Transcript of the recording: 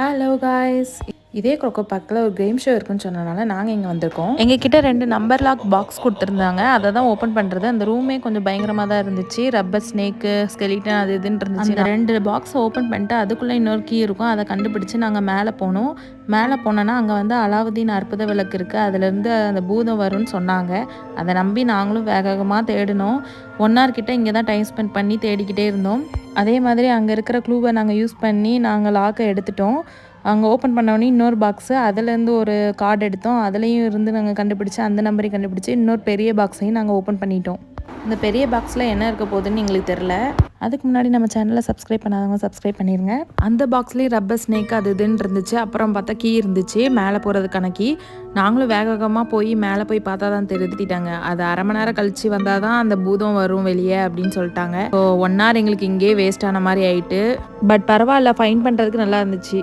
Hello guys, இதே கொக்கோ பார்க்கில் ஒரு கேம் ஷோ இருக்குன்னு சொன்னனால நாங்கள் இங்கே வந்திருக்கோம். எங்ககிட்ட 2 நம்பர் லாக் பாக்ஸ் கொடுத்துருந்தாங்க. அதை தான் ஓப்பன் பண்ணுறது. அந்த ரூமே கொஞ்சம் பயங்கரமாக தான் இருந்துச்சு. ரப்பர் ஸ்னேக்கு, ஸ்கெலிட்டன் அது இதுன்னு இருந்துச்சு. அந்த 2 பாக்ஸை ஓப்பன் பண்ணிட்டு அதுக்குள்ளே இன்னொரு கீ இருக்கும். அதை கண்டுபிடிச்சி நாங்கள் மேலே போனோம். மேலே போனோன்னா அங்கே வந்து அலாவுதீன் அற்புத விளக்கு இருக்குது. அதுலேருந்து அந்த பூதம் வரும்னு சொன்னாங்க. அதை நம்பி நாங்களும் வேக வேகமாக தேடினோம். 1 hour கிட்ட இங்கே தான் டைம் ஸ்பெண்ட் பண்ணி தேடிக்கிட்டே இருந்தோம். அதே மாதிரி அங்கே இருக்கிற க்ளூவை நாங்கள் யூஸ் பண்ணி நாங்கள் லாக்கை எடுத்துட்டோம். அங்கே ஓப்பன் பண்ணோடனே இன்னொரு பாக்ஸு, அதுலேருந்து ஒரு கார்டு எடுத்தோம். அதுலேயும் இருந்து நாங்கள் கண்டுபிடிச்சி அந்த நம்பரையும் கண்டுபிடிச்சி இன்னொரு பெரிய பாக்ஸையும் நாங்கள் ஓப்பன் பண்ணிட்டோம். இந்த பெரிய பாக்ஸில் என்ன இருக்க போகுதுன்னு எங்களுக்கு தெரில. அதுக்கு முன்னாடி நம்ம சேனலை சப்ஸ்கிரைப் பண்ணாதவங்க சப்ஸ்கிரைப் பண்ணிடுங்க. அந்த பாக்ஸ்லேயும் ரப்பர் ஸ்னேக் அது இதுன்னு இருந்துச்சு. அப்புறம் பார்த்தா கீ இருந்துச்சு, மேலே போகிறதுக்கான கீ. நாங்களும் வேக வேகமாக போய் மேலே போய் பார்த்தா தான் திருத்திட்டாங்க. அது 1/2 மணி நேரம் கழிச்சு வந்தால் தான் அந்த பூதம் வரும் வெளியே அப்படின்னு சொல்லிட்டாங்க. ஸோ 1 hour எங்களுக்கு இங்கேயே வேஸ்ட் ஆன மாதிரி ஆயிட்டு. பட் பரவாயில்ல, ஃபைன் பண்ணுறதுக்கு நல்லா இருந்துச்சு.